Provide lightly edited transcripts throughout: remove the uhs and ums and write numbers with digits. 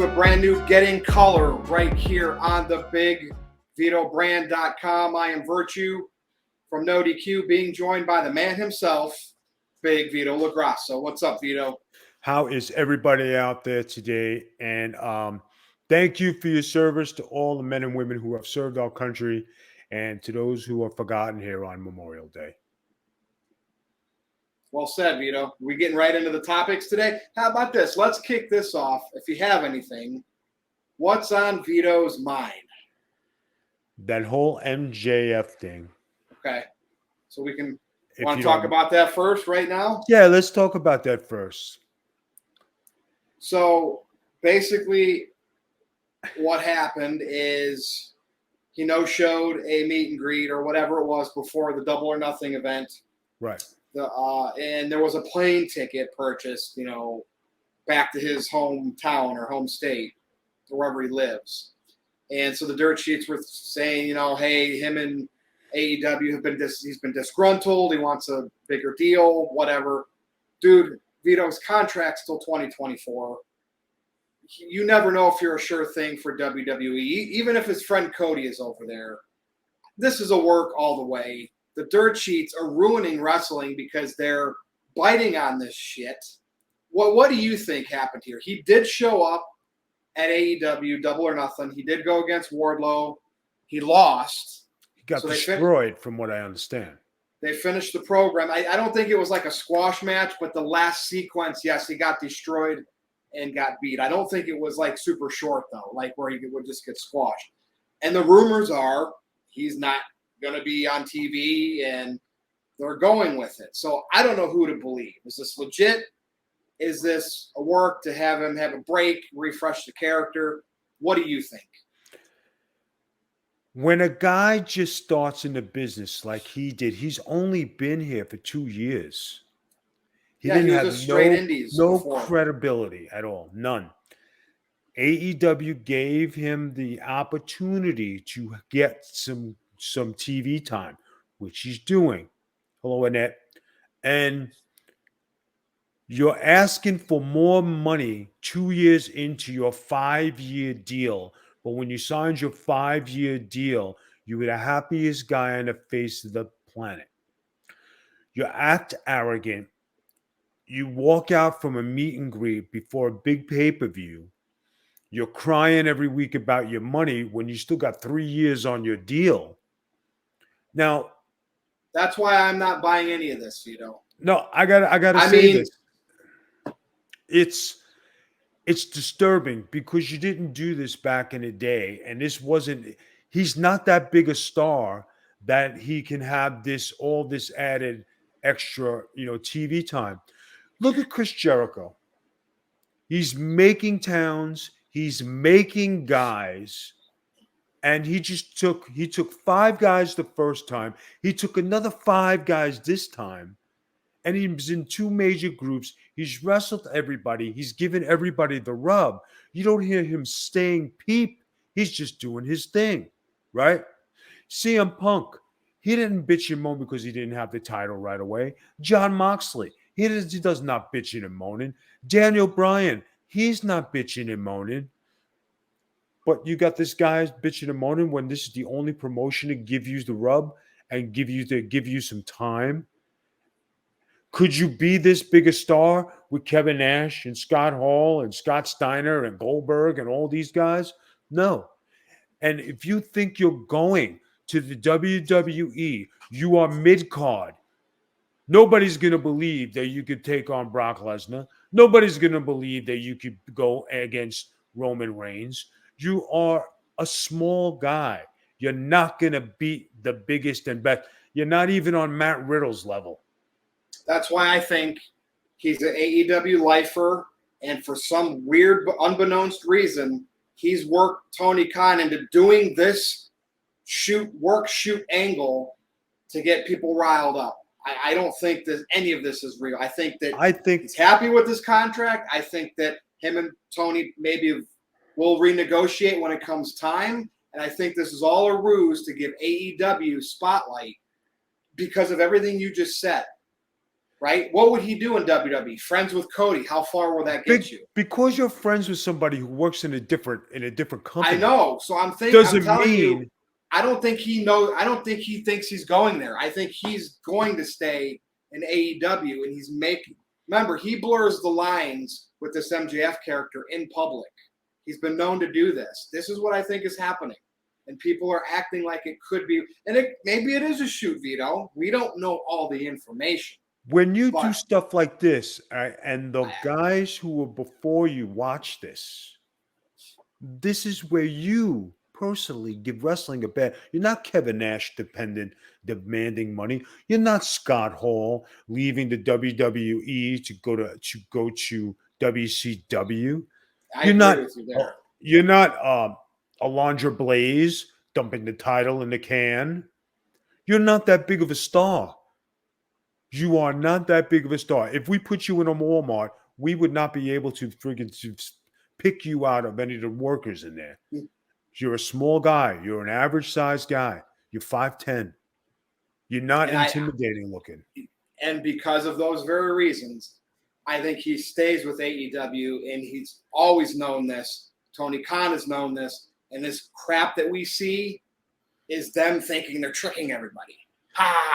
to a brand new Get in Color right here on the big VitoBrand.com. I am Virtue from No DQ, being joined by the man himself, Big Vito LaGrasso. What's up, Vito? How is everybody out there today? And thank you for your service to all the men and women who have served our country and to those who are forgotten here on Memorial Day. Well said, Vito. We're getting right into the topics today. How about this? Let's kick this off. If you have anything, what's on Vito's mind? That whole MJF thing. Okay. So we can want to talk about that first right now? Yeah, let's talk about that first. So basically what happened is he no-showed a meet and greet or whatever it was before the Double or Nothing event. Right. And there was a plane ticket purchased, back to his hometown or home state, wherever he lives. And so the dirt sheets were saying, hey, him and AEW have been he's been disgruntled. He wants a bigger deal, whatever. Dude, Vito's contract's till 2024. You never know if you're a sure thing for WWE. Even if his friend Cody is over there, this is a work all the way. The dirt sheets are ruining wrestling because they're biting on this shit. What do you think happened here? He did show up at AEW, Double or Nothing. He did go against Wardlow. He lost. He got destroyed, from what I understand. They finished the program. I don't think it was like a squash match, but the last sequence, yes, he got destroyed and got beat. I don't think it was like super short, though, like where he would just get squashed. And the rumors are he's not going to be on TV, and they're going with it. So I don't know who to believe. Is this legit? Is this a work to have him have a break, refresh the character? What do you think? When a guy just starts in the business like he did, he's only been here for 2 years. He didn't have no credibility at all. None. AEW gave him the opportunity to get some TV time, which he's doing. Hello, Annette. And you're asking for more money 2 years into your 5-year deal. But when you signed your 5-year deal, you were the happiest guy on the face of the planet. You act arrogant. You walk out from a meet and greet before a big pay-per-view. You're crying every week about your money when you still got 3 years on your deal. Now, that's why I'm not buying any of this, Vito. No, I gotta say this. It's disturbing because you didn't do this back in the day, and he's not that big a star that he can have all this added extra, TV time. Look at Chris Jericho. He's making towns, he's making guys, and he took 5 guys the first time. He took another 5 guys this time. And he was in 2 major groups. He's wrestled everybody. He's given everybody the rub. You don't hear him staying peep. He's just doing his thing, right? CM Punk, he didn't bitch and moan because he didn't have the title right away. Jon Moxley, he does not bitching and moaning. Daniel Bryan, he's not bitching and moaning. But you got this guy bitching and moaning when this is the only promotion to give you the rub and give you some time. Could you be this big a star with Kevin Nash and Scott Hall and Scott Steiner and Goldberg and all these guys? No. And if you think you're going to the WWE, you are mid-card. Nobody's going to believe that you could take on Brock Lesnar. Nobody's going to believe that you could go against Roman Reigns. You are a small guy. You're not going to beat the biggest and best. You're not even on Matt Riddle's level. That's why I think he's an AEW lifer, and for some weird, unbeknownst reason, he's worked Tony Khan into doing this shoot angle to get people riled up. I don't think that any of this is real. I think he's happy with his contract. I think that him and Tony maybe will renegotiate when it comes time, and I think this is all a ruse to give AEW spotlight because of everything you just said. right? What would he do in WWE? Friends with Cody. How far will that get you? Because you're friends with somebody who works in a different I company know. So I'm doesn't telling you, mean I don't think he knows. I don't think he thinks he's going there. I think he's going to stay in AEW, and he's making. Remember, he blurs the lines with this MJF character in public. He's been known to do this. This is what I think is happening, and people are acting like it could be. And maybe it is a shoot, Vito. We don't know all the information, when you do but stuff like this, and the guys who were before you watch this, this is where you personally give wrestling a bad. You're not Kevin Nash dependent, demanding money. You're not Scott Hall leaving the WWE to go to WCW. I You're agree not. with you there. You're not Alondra Blaze dumping the title in the can. You're not that big of a star. You are not that big of a star. If we put you in a Walmart, we would not be able to pick you out of any of the workers in there. You're a small guy. You're an average sized guy. You're 5'10". You're not And intimidating looking. And because of those very reasons, I think he stays with AEW, and he's always known this. Tony Khan has known this, and this crap that we see is them thinking they're tricking everybody.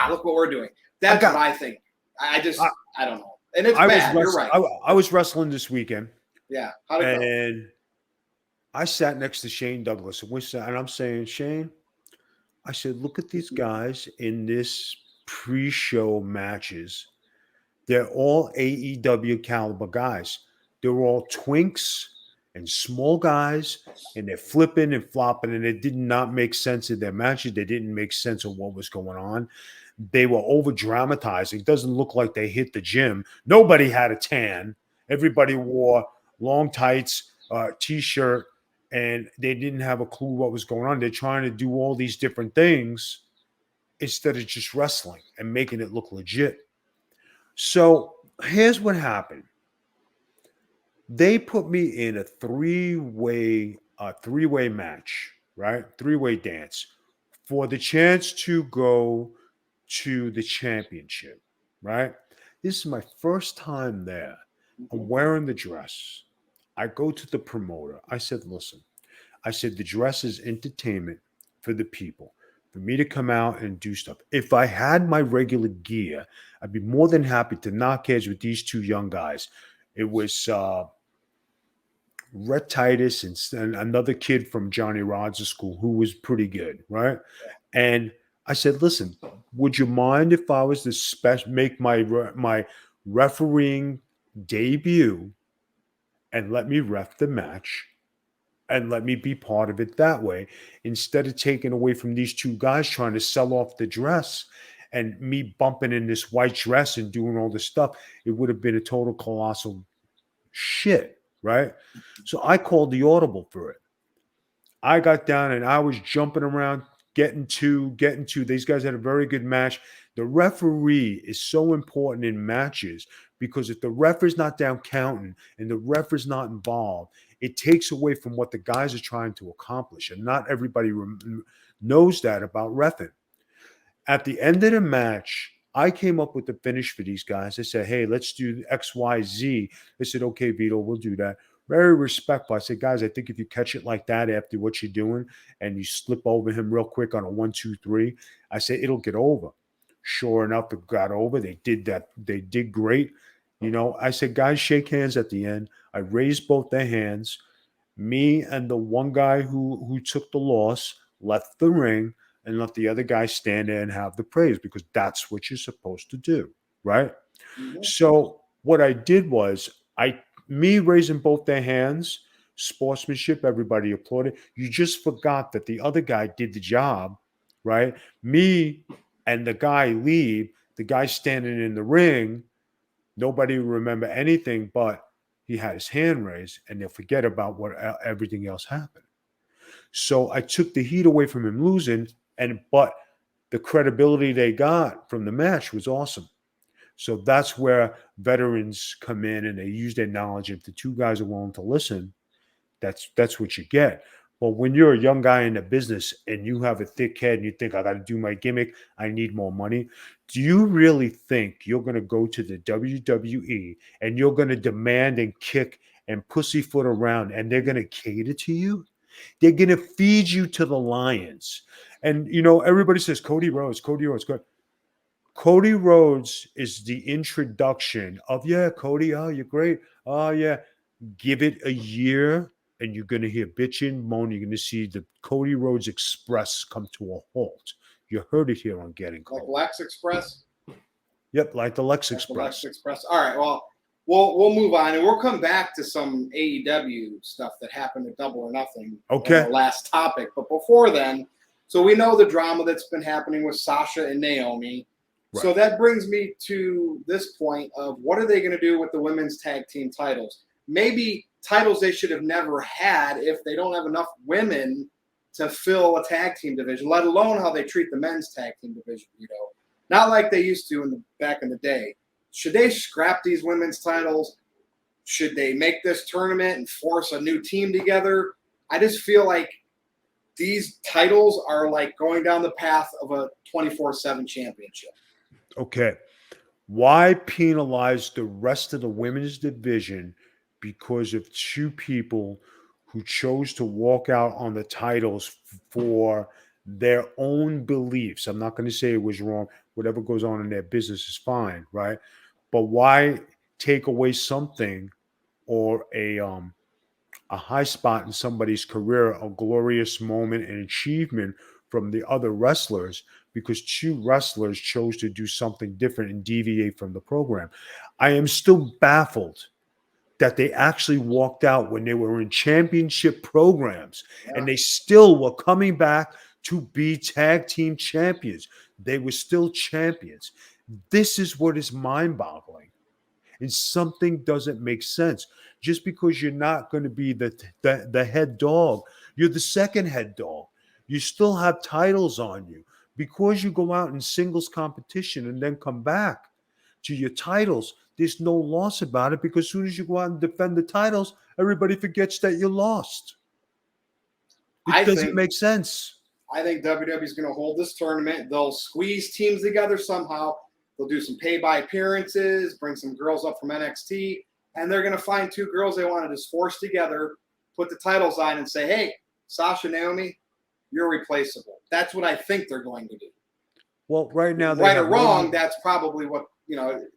Look what we're doing. That's what I think. I don't know. And it's bad. You're right. I was wrestling this weekend. Yeah. How'd it go? And I sat next to Shane Douglas, and I'm saying, Shane, I said, look at these guys in this pre-show matches. They're all AEW caliber guys. They're all twinks and small guys, and they're flipping and flopping, and it did not make sense of their matches. They didn't make sense of what was going on. They were over dramatizing. It doesn't look like they hit the gym. Nobody had a tan. Everybody wore long tights, t-shirt, and they didn't have a clue what was going on. They're trying to do all these different things instead of just wrestling and making it look legit. So here's what happened. They put me in a three-way match, right? Three-way dance for the chance to go to the championship, right? This is my first time there. I'm wearing the dress. I go to the promoter. I said, listen, the dress is entertainment for the people, for me to come out and do stuff. If I had my regular gear, I'd be more than happy to knock heads with these two young guys. It was Rhett Titus and another kid from Johnny Rods' school who was pretty good, right? And I said, listen, would you mind if I was to make my refereeing debut and let me ref the match and let me be part of it that way, instead of taking away from these two guys trying to sell off the dress and me bumping in this white dress and doing all this stuff? It would have been a total colossal shit, right? So I called the audible for it. I got down and I was jumping around, getting to. These guys had a very good match. The referee is so important in matches because if the ref is not down counting and the ref is not involved, it takes away from what the guys are trying to accomplish. And not everybody knows that about reffing. At the end of the match, I came up with the finish for these guys. I said, hey, let's do X, Y, Z. They said, okay, Vito, we'll do that. Very respectful. I said, guys, I think if you catch it like that after what you're doing and you slip over him real quick on a 1, 2, 3, I said, it'll get over. Sure enough, it got over. They did that. They did great. I said, guys, shake hands at the end. I raised both their hands. Me and the one guy who took the loss left the ring and let the other guy stand there and have the praise, because that's what you're supposed to do, right? Mm-hmm. So what I did was me raising both their hands, sportsmanship, everybody applauded. You just forgot that the other guy did the job, right? Me and the guy leave, the guy standing in the ring, nobody will remember anything, but he had his hand raised, and they'll forget about what everything else happened. So I took the heat away from him losing, but the credibility they got from the match was awesome. So that's where veterans come in and they use their knowledge. If the two guys are willing to listen, that's what you get. Well, when you're a young guy in the business and you have a thick head and you think, I got to do my gimmick, I need more money. Do you really think you're going to go to the WWE and you're going to demand and kick and pussyfoot around and they're going to cater to you? They're going to feed you to the lions. And, everybody says Cody Rhodes, Cody Rhodes. Cody Rhodes is the introduction of, yeah, Cody, oh, you're great. Oh, yeah. Give it a year and you're going to hear bitching, moan. You're going to see the Cody Rhodes Express come to a halt. You heard it here on Getting Like Cold. Lex Express? Yep, like the Lex Like the Lex Express. Express. All right, well, we'll move on, and we'll come back to some AEW stuff that happened at Double or Nothing. Okay. Our last topic. But before then, so we know the drama that's been happening with Sasha and Naomi. Right. So that brings me to this point of what are they going to do with the women's tag team titles? Maybe titles they should have never had if they don't have enough women to fill a tag team division, let alone how they treat the men's tag team division, Not like they used to back in the day. Should they scrap these women's titles? Should they make this tournament and force a new team together? I just feel like these titles are like going down the path of a 24/7 championship. Okay. Why penalize the rest of the women's division because of two people who chose to walk out on the titles for their own beliefs? I'm not going to say it was wrong. Whatever goes on in their business is fine, right? But why take away something or a high spot in somebody's career, a glorious moment and achievement from the other wrestlers because two wrestlers chose to do something different and deviate from the program? I am still baffled that they actually walked out when they were in championship programs and they still were coming back to be tag team champions. They were still champions. This is what is mind-boggling. And something doesn't make sense. Just because you're not going to be the head dog, you're the second head dog. You still have titles on you. Because you go out in singles competition and then come back to your titles, there's no loss about it because as soon as you go out and defend the titles, everybody forgets that you lost. It doesn't make sense. I think WWE is going to hold this tournament. They'll squeeze teams together somehow. They'll do some pay-by appearances, bring some girls up from NXT, and they're going to find two girls they want to just force together, put the titles on, and say, hey, Sasha, Naomi, you're replaceable. That's what I think they're going to do. Well, right now, right or wrong, that's probably what,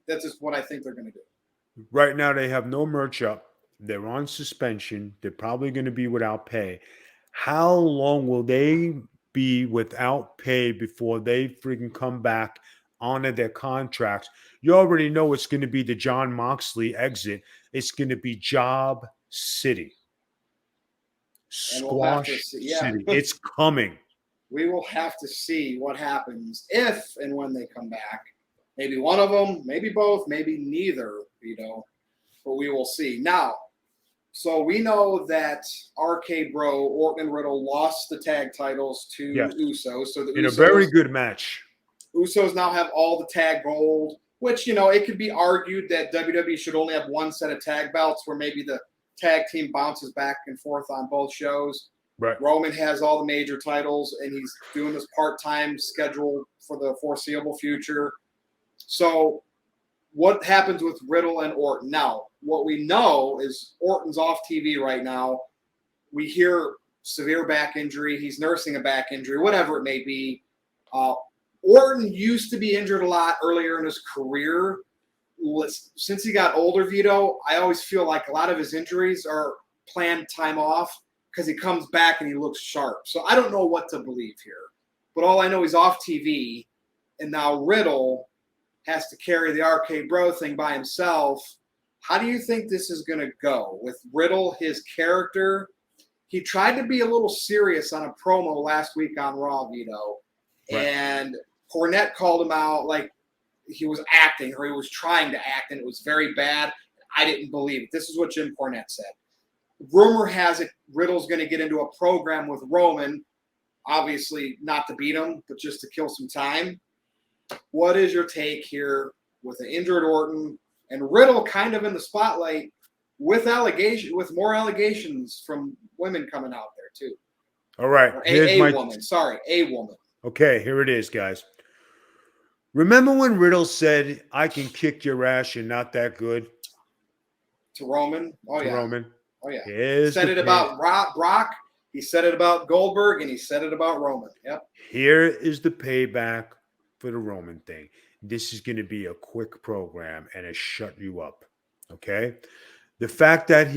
that's just what I think they're going to do. Right now, they have no merch up. They're on suspension. They're probably going to be without pay. How long will they be without pay before they freaking come back, honor their contracts? You already know it's going to be the Jon Moxley exit. It's going to be Job City. Squash City. It's coming. We will have to see what happens if and when they come back. Maybe one of them, maybe both, maybe neither, but we will see. Now, so we know that RK Bro, Orton and Riddle lost the tag titles to Usos. So the in Usos, a very good match. Usos now have all the tag gold, which, it could be argued that WWE should only have one set of tag belts where maybe the tag team bounces back and forth on both shows. Right. Roman has all the major titles, and he's doing this part-time schedule for the foreseeable future. So what happens with Riddle and Orton? Now, what we know is Orton's off TV right now. We hear severe back injury. He's nursing a back injury, whatever it may be. Orton used to be injured a lot earlier in his career. Since he got older, Vito, I always feel like a lot of his injuries are planned time off because he comes back and he looks sharp. So I don't know what to believe here. But all I know, he's off TV, and now Riddle has to carry the RK Bro thing by himself. How do you think this is going to go with Riddle, his character? He tried to be a little serious on a promo last week on Raw, Vito. Right. And Cornette called him out like he was acting or he was trying to act, and it was very bad. I didn't believe it. This is what Jim Cornette said. Rumor has it Riddle's going to get into a program with Roman, obviously not to beat him, but just to kill some time. What is your take here with an injured Orton and Riddle kind of in the spotlight with more allegations from women coming out there too? All right. Or Here's a my. woman. Sorry, a woman. Okay, here it is, guys. Remember when Riddle said, "I can kick your ass. You're not that good," To Roman. Oh to yeah. Roman? Oh yeah. Here's Said the it pay. about Brock. He said it about Goldberg, and he said it about Roman. Yep. Here is the payback for the Roman thing. This is going to be a quick program and it shut you up. Okay. The fact that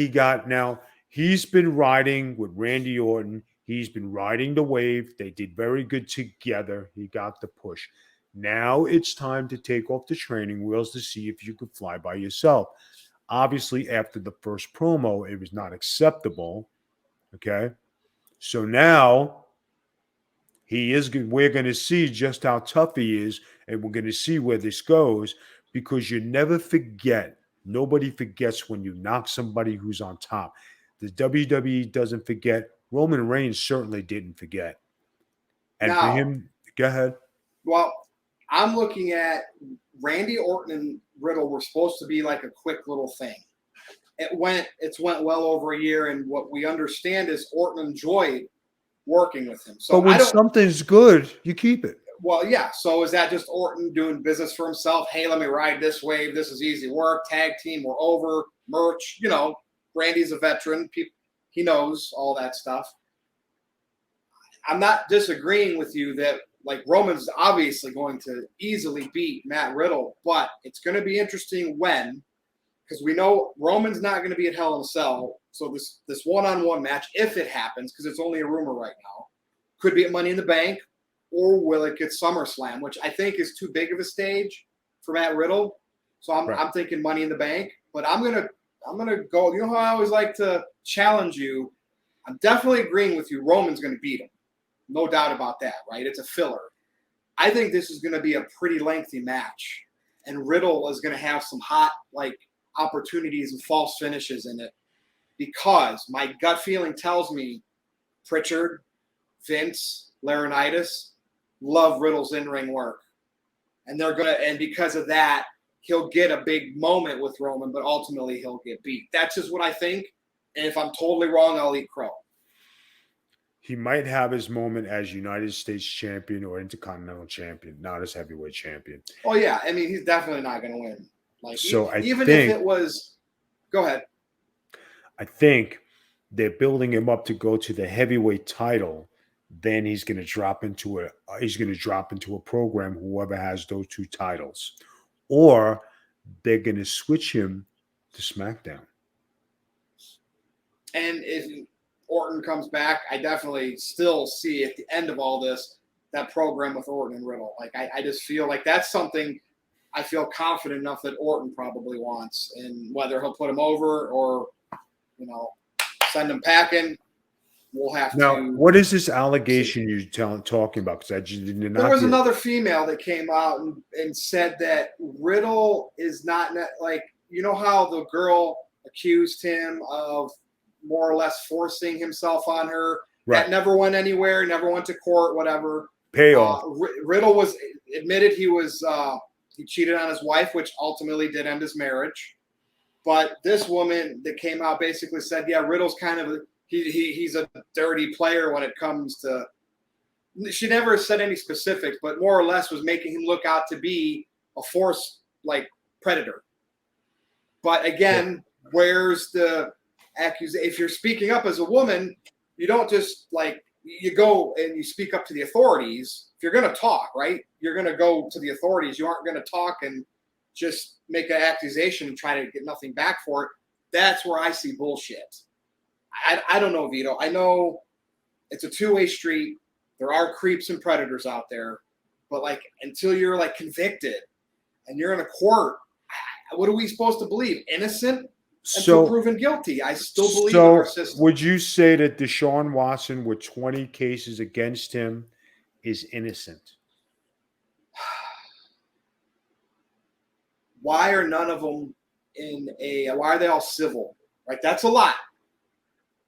he's been riding with Randy Orton. He's been riding the wave. They did very good together. He got the push. Now it's time to take off the training wheels to see if you could fly by yourself. Obviously, after the first promo, it was not acceptable. Okay. So now we're going to see just how tough he is, and we're going to see where this goes, because you never forget. Nobody forgets when you knock somebody who's on top. The WWE doesn't forget. Roman Reigns certainly didn't forget. And for Now, him, go ahead. well, I'm looking at Randy Orton and Riddle were supposed to be like a quick little thing. It's went well over a year, and what we understand is Orton enjoyed working with him. So But when I don't. something's good, you keep it. Well, yeah. So is that just Orton doing business for himself? Hey, let me ride this wave. This is easy work. Tag team, we're over. Merch. Randy's a veteran. He knows all that stuff. I'm not disagreeing with you that like Roman's obviously going to easily beat Matt Riddle, but it's going to be interesting because we know Roman's not going to be at Hell in a Cell. So this one-on-one match, if it happens, because it's only a rumor right now, could be at Money in the Bank, or will it get SummerSlam, which I think is too big of a stage for Matt Riddle. So I'm thinking Money in the Bank, but I'm gonna go. You know how I always like to challenge you. I'm definitely agreeing with you. Roman's going to beat him, no doubt about that. Right? It's a filler. I think this is going to be a pretty lengthy match, and Riddle is going to have some hot opportunities and false finishes in it, because my gut feeling tells me Pritchard, Vince, Laurinaitis love Riddle's in-ring work. And because of that, he'll get a big moment with Roman, but ultimately he'll get beat. That's just what I think. And if I'm totally wrong, I'll eat crow. He might have his moment as United States champion or Intercontinental champion, not as heavyweight champion. Oh, yeah. I mean, he's definitely not going to win. If it was – go ahead. I think they're building him up to go to the heavyweight title. Then he's going to drop into a program, whoever has those two titles, or they're going to switch him to SmackDown. And if Orton comes back, I definitely still see at the end of all this that program with Orton and Riddle. I just feel like that's something I feel confident enough that Orton probably wants, and whether he'll put him over or send him packing. We'll have now, to. What is this allegation you're talking about? Because I just did not. There was another female that came out and said that Riddle is not how the girl accused him of more or less forcing himself on her. Right. That never went anywhere, never went to court, whatever. Payoff. Riddle was admitted he cheated on his wife, which ultimately did end his marriage. But this woman that came out basically said, yeah, Riddle's kind of he's a dirty player when it comes to – she never said any specifics, but more or less was making him look out to be a force predator. But again, where's the accusation? If you're speaking up as a woman, you don't just you go and you speak up to the authorities. If you're going to talk, right, you're going to go to the authorities. You aren't going to talk and just make an accusation and try to get nothing back for it. That's where I see bullshit. I don't know, Vito. I know it's a two-way street. There are creeps and predators out there. But, until you're, convicted and you're in a court, what are we supposed to believe? Innocent until proven guilty. I still believe in our system. Would you say that Deshaun Watson, with 20 cases against him, is innocent? Why are none of them why are they all civil? Right? That's a lot.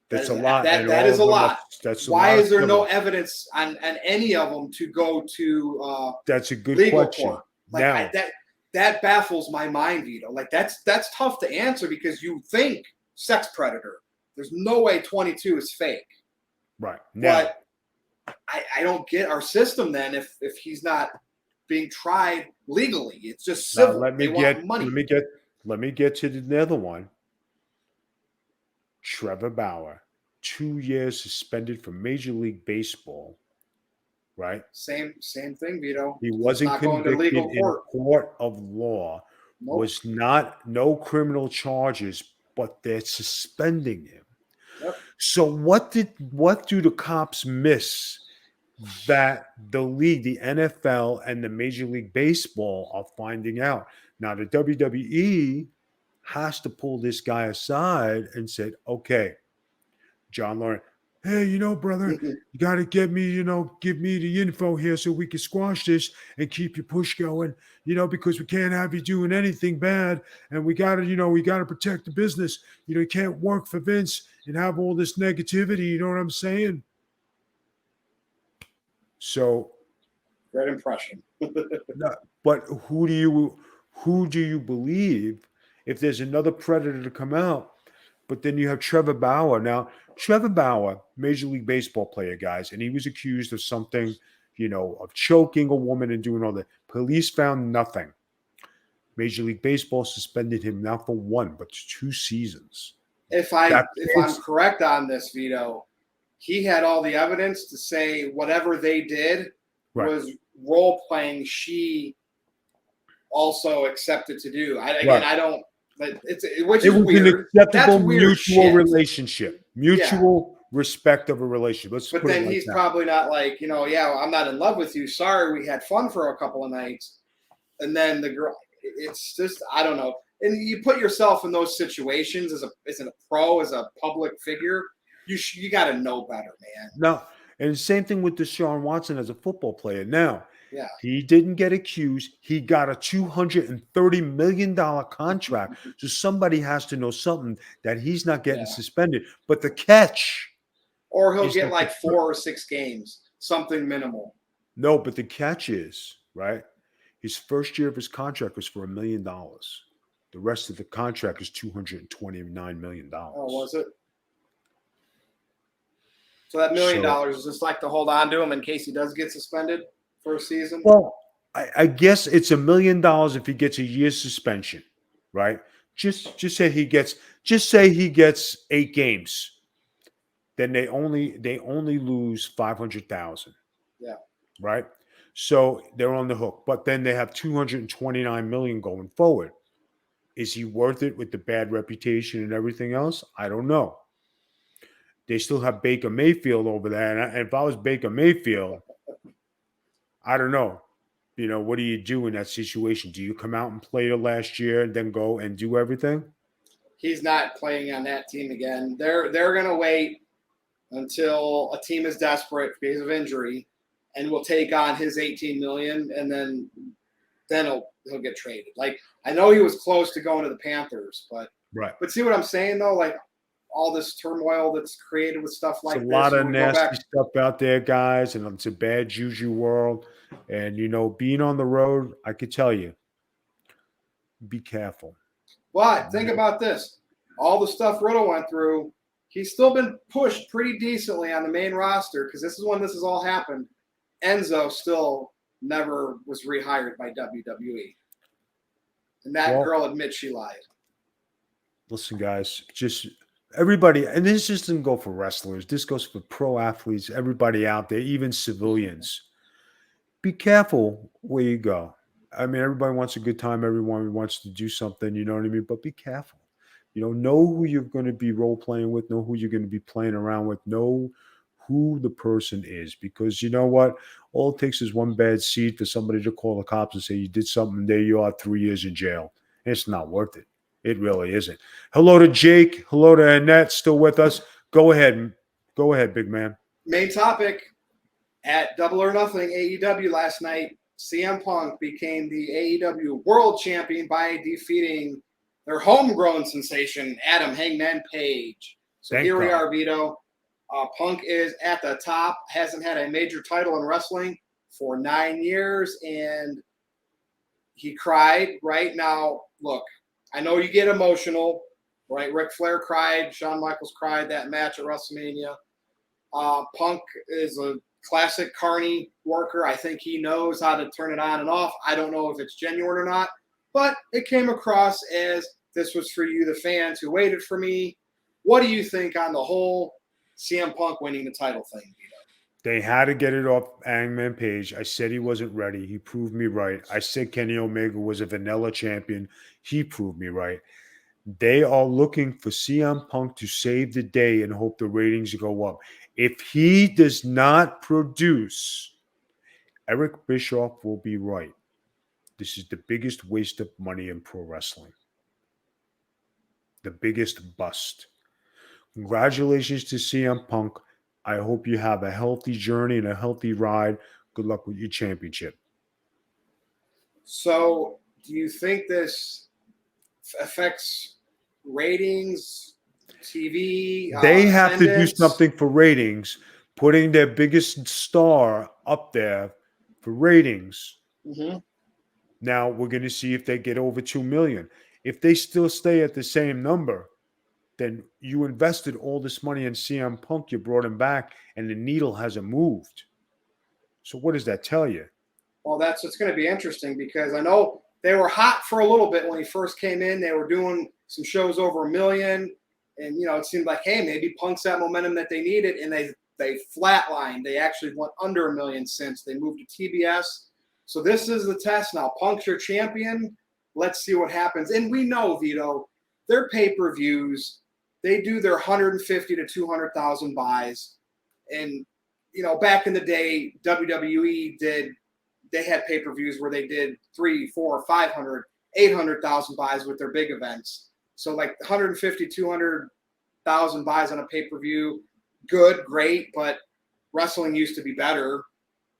That's a lot. That is a lot. Why is there no evidence on any of them to go to that's a good legal question. Court? That baffles my mind, Vito. That's tough to answer because you think sex predator. There's no way 22 is fake. Right. Now, but I don't get our system then if he's not being tried legally. It's just Now civil. They want money. let me get to the other one. Trevor Bauer, 2 years suspended from Major League Baseball. Right? Same thing, Vito. He It's wasn't not going to convicted legal in a court. court of law. Nope. Was not no criminal charges, but they're suspending him. Yep. So what do the cops miss that the league, the NFL and the Major League Baseball are finding out? Now the WWE has to pull this guy aside and said, okay, John Lauren, hey, brother, you got to give me the info here so we can squash this and keep your push going, because we can't have you doing anything bad. And we got to protect the business. You can't work for Vince and have all this negativity. You know what I'm saying? So, great impression. but who do you believe if there's another predator to come out? But then you have Trevor Bauer. Now, Trevor Bauer, Major League Baseball player, guys, and he was accused of something, of choking a woman and doing all that. Police found nothing. Major League Baseball suspended him not for 1, but 2 seasons. If I'm correct on this, Vito, he had all the evidence to say whatever they did was role playing. She also accepted to do. I don't. Which is weird. An acceptable mutual shit. Relationship, mutual respect of a relationship. But then he's probably not like, I'm not in love with you. Sorry, we had fun for a couple of nights, and then the girl. It's just I don't know. And you put yourself in those situations as a pro, as a public figure. You got to know better, man. No, and the same thing with Deshaun Watson as a football player. Now. Yeah. He didn't get accused. He got a $230 million contract. So somebody has to know something that he's not getting suspended. But the catch. Or he'll get like 4 or 6 games, something minimal. No, but the catch is, right? His first year of his contract was for $1 million. The rest of the contract is $229 million. Oh, was it? So that $1 million is just like to hold on to him in case he does get suspended? First season? Well, I guess it's $1 million if he gets a year's suspension, right? Just say he gets 8 games. Then they only lose 500,000. Yeah. Right? So they're on the hook. But then they have 229 million going forward. Is he worth it with the bad reputation and everything else? I don't know. They still have Baker Mayfield over there. And if I was Baker Mayfield, I don't know. What do you do in that situation? Do you come out and play the last year and then go and do everything? He's not playing on that team again. They're going to wait until a team is desperate because of injury and will take on his $18 million, and then he'll get traded. Like, I know he was close to going to the Panthers, but see what I'm saying though? Like, all this turmoil that's created with stuff like this. A lot of nasty stuff out there, guys, and it's a bad juju world. And, being on the road, I could tell you, be careful. But think about this. All the stuff Riddle went through, he's still been pushed pretty decently on the main roster because this is when this has all happened. Enzo still never was rehired by WWE. And that girl admits she lied. Listen, guys, just – everybody, and this just doesn't go for wrestlers. This goes for pro athletes, everybody out there, even civilians. Be careful where you go. I mean, everybody wants a good time. Everyone wants to do something, you know what I mean? But be careful. Know who you're going to be role-playing with. Know who you're going to be playing around with. Know who the person is. Because you know what? All it takes is one bad seed for somebody to call the cops and say you did something. There you are, 3 years in jail. And it's not worth it. It really isn't. Hello to Jake. Hello to Annette, still with us. Go ahead. Go ahead, big man. Main topic at Double or Nothing AEW last night. CM Punk became the AEW World Champion by defeating their homegrown sensation, Adam Hangman Page. So here we are, Vito. Punk is at the top. Hasn't had a major title in wrestling for 9 years, and he cried. Right now, look. I know you get emotional, right? Ric Flair cried. Shawn Michaels cried that match at WrestleMania. Punk is a classic Carney worker. I think he knows how to turn it on and off. I don't know if it's genuine or not, but it came across as this was for you, the fans who waited for me. What do you think on the whole CM Punk winning the title thing, Vito? They had to get it off Hangman Page. I said he wasn't ready. He proved me right. I said Kenny Omega was a vanilla champion. He proved me right. They are looking for CM Punk to save the day and hope the ratings go up. If he does not produce, Eric Bischoff will be right. This is the biggest waste of money in pro wrestling. The biggest bust. Congratulations to CM Punk. I hope you have a healthy journey and a healthy ride. Good luck with your championship. So, do you think this affects ratings, TV? They have to do Attendance? something for ratings, putting their biggest star up there for ratings. Mm-hmm. Now we're going to see if they get over 2 million. If they still stay at the same number, then you invested all this money in CM Punk, you brought him back, and the needle hasn't moved. So what does that tell you? Well, that's what's going to be interesting because I know they were hot for a little bit when he first came in. They were doing some shows over 1 million, and it seemed like, hey, maybe Punk's that momentum that they needed, and they flatlined. They actually went under 1 million since they moved to TBS. So this is the test now. Punk's your champion. Let's see what happens. And we know, Vito, their pay-per-views, they do their 150 to 200,000 buys, and back in the day, WWE they had pay-per-views where they did 300, 400, 500, 800,000 buys with their big events. So like 150, 200,000 buys on a pay-per-view, good, great, but wrestling used to be better.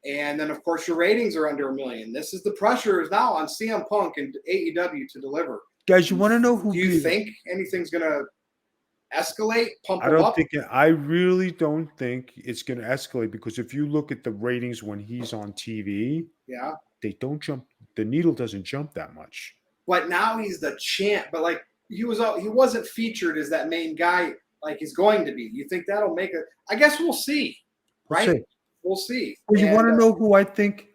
And then, of course, your ratings are under 1 million. This is the pressure is now on CM Punk and AEW to deliver. Guys, you want to know who? Do you think anything's going to escalate, pump I them don't up? think. I really don't think it's going to escalate because if you look at the ratings when he's on TV, Yeah. they don't jump. The needle doesn't jump that much. But now he's the champ. But like he wasn't featured as that main guy like he's going to be. You think that'll make it? I guess we'll see. Right? We'll see. Well, you want to know who I think?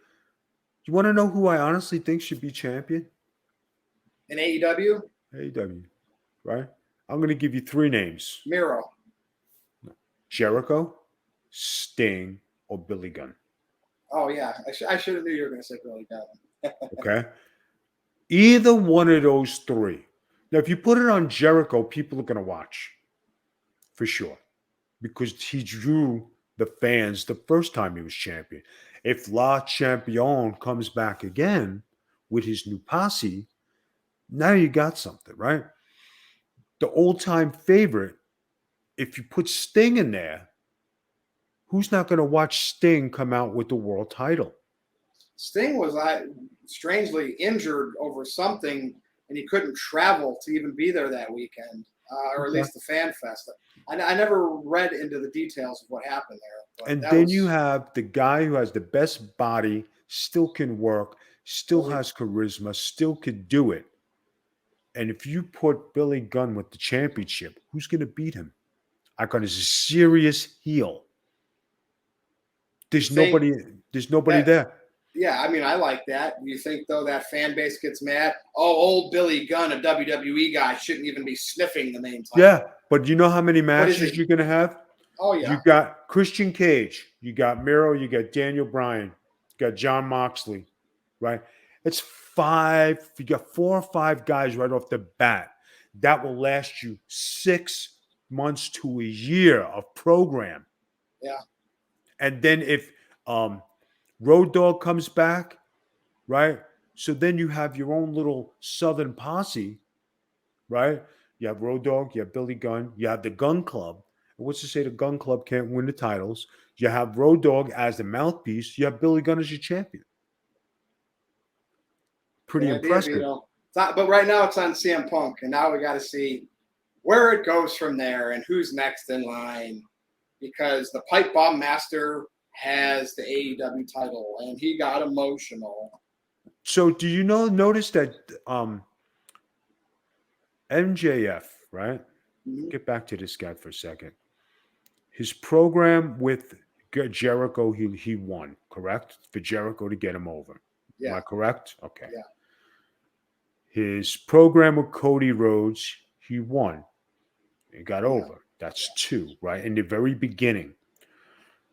You want to know who I honestly think should be champion? In AEW? AEW, right? I'm going to give you 3 names. Miro. Jericho, Sting, or Billy Gunn. Oh, yeah. I should have knew you were going to say Billy Gunn. Okay? Either one of those 3. Now, if you put it on Jericho, people are going to watch. For sure. Because he drew the fans the first time he was champion. If La Champion comes back again with his new posse, now you got something, right? The old-time favorite, if you put Sting in there, who's not going to watch Sting come out with the world title? Sting was strangely injured over something, and he couldn't travel to even be there that weekend, or at least the Fan Fest. I never read into the details of what happened there. And then you have the guy who has the best body, still can work, still has charisma, still could do it. And if you put Billy Gunn with the championship, who's going to beat him? Icon is a serious heel. There's nobody there. Yeah, I mean, I like that. You think, though, that fan base gets mad? Oh, old Billy Gunn, a WWE guy, shouldn't even be sniffing the main title. Yeah, but you know how many matches you're going to have? Oh, yeah. You got Christian Cage. You got Miro. You got Daniel Bryan. You got John Moxley, right? It's 5. You got 4 or 5 guys right off the bat. That will last you 6 months to a year of program. Yeah. And then if Road Dogg comes back, right? So then you have your own little Southern posse, right? You have Road Dogg, you have Billy Gunn, you have the Gun Club. And what's to say the Gun Club can't win the titles? You have Road Dogg as the mouthpiece. You have Billy Gunn as your champion. Pretty impressive. But right now it's on CM Punk, and now we got to see where it goes from there and who's next in line, because the Pipe Bomb Master has the AEW title, and he got emotional. So do you notice that MJF, right? Mm-hmm. Get back to this guy for a second. His program with Jericho, he won, correct? For Jericho to get him over. Am Yeah. I correct? Okay. Yeah. His program with Cody Rhodes, he won. He got Yeah. over. That's 2, right? In the very beginning.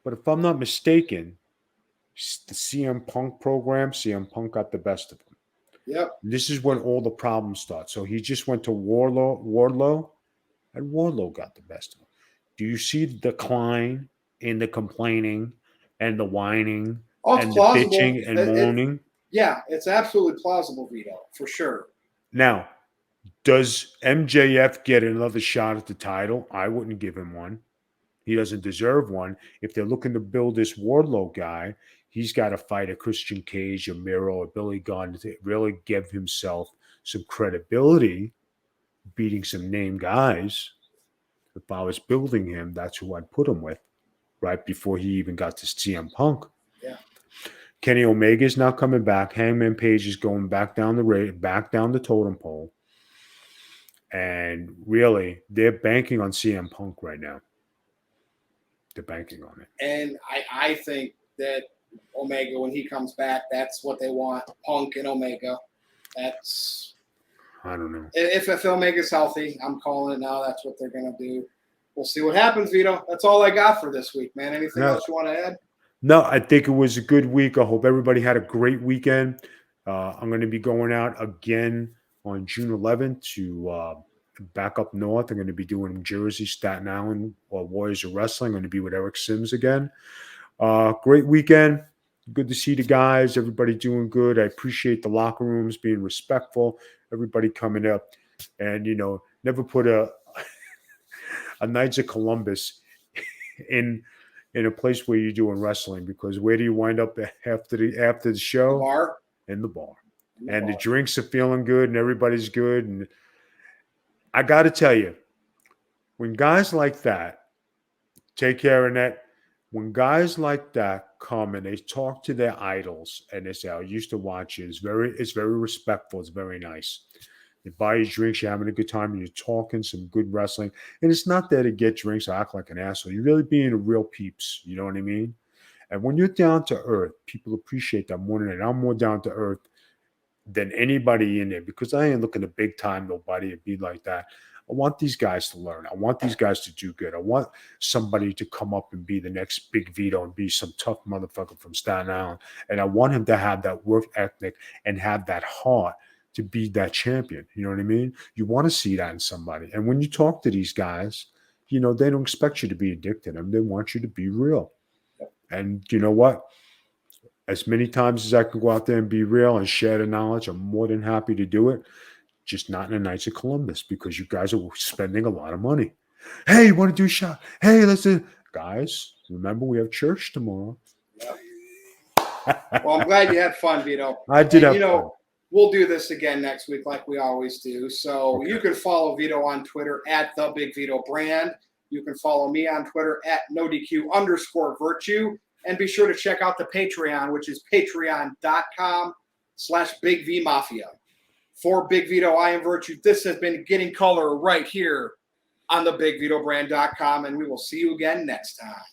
But if I'm not mistaken, the CM Punk program, CM Punk got the best of him. Yep. This is when all the problems start. So he just went to Wardlow, and Wardlow got the best of him. Do you see the decline in the complaining and the whining Oh, it's and the plausible. bitching and moaning? Yeah, it's absolutely plausible, Vito, for sure. Now, does MJF get another shot at the title? I wouldn't give him one. He doesn't deserve one. If they're looking to build this Wardlow guy, he's got to fight a Christian Cage, a Miro, or Billy Gunn to really give himself some credibility, beating some name guys. If I was building him, that's who I'd put him with, right before he even got to CM Punk. Yeah. Kenny Omega is now coming back. Hangman Page is going back down the totem pole. And really, they're banking on CM Punk right now. They're banking on it. And I think that Omega, when he comes back, that's what they want. Punk and Omega. That's, I don't know. if Omega's healthy, I'm calling it now. That's what they're going to do. We'll see what happens, Vito. That's all I got for this week, man. Anything else you want to add? No, I think it was a good week. I hope everybody had a great weekend. I'm going to be going out again on June 11th to back up north. I'm going to be doing Jersey, Staten Island, Warriors of Wrestling. I'm going to be with Eric Sims again. Great weekend. Good to see the guys. Everybody doing good. I appreciate the locker rooms being respectful. Everybody coming up. And, never put a Knights of Columbus in a place where you're doing wrestling, because where do you wind up after the show? The bar. In the bar. The drinks are feeling good and everybody's good. And I got to tell you, when guys like that take care of that, when guys like that come and they talk to their idols and they say, I used to watch it, it's very respectful, it's very nice. You buy your drinks, you're having a good time, and you're talking some good wrestling. And it's not there to get drinks or act like an asshole. You're really being a real peeps. You know what I mean? And when you're down to earth, people appreciate that more than I'm more down to earth than anybody in there, because I ain't looking to big time nobody and be like that. I want these guys to learn. I want these guys to do good. I want somebody to come up and be the next big Vito and be some tough motherfucker from Staten Island. And I want him to have that work ethic and have that heart to be that champion. You know what I mean? You want to see that in somebody. And when you talk to these guys, they don't expect you to be a dick to them. They want you to be real. And you know what? As many times as I can go out there and be real and share the knowledge, I'm more than happy to do it. Just not in the Knights of Columbus, because you guys are spending a lot of money. Hey, you want to do a shot? Hey, let's do. Guys, remember we have church tomorrow. Well, I'm glad you had fun, Vito. I did have fun. We'll do this again next week like we always do. So You can follow Vito on Twitter at The Big Vito Brand. You can follow me on Twitter at NoDQ_virtue. And be sure to check out the Patreon, which is patreon.com/BigVMafia. For Big Vito, I am Virtue. This has been Getting Color right here on the BigVitoBrand.com, and we will see you again next time.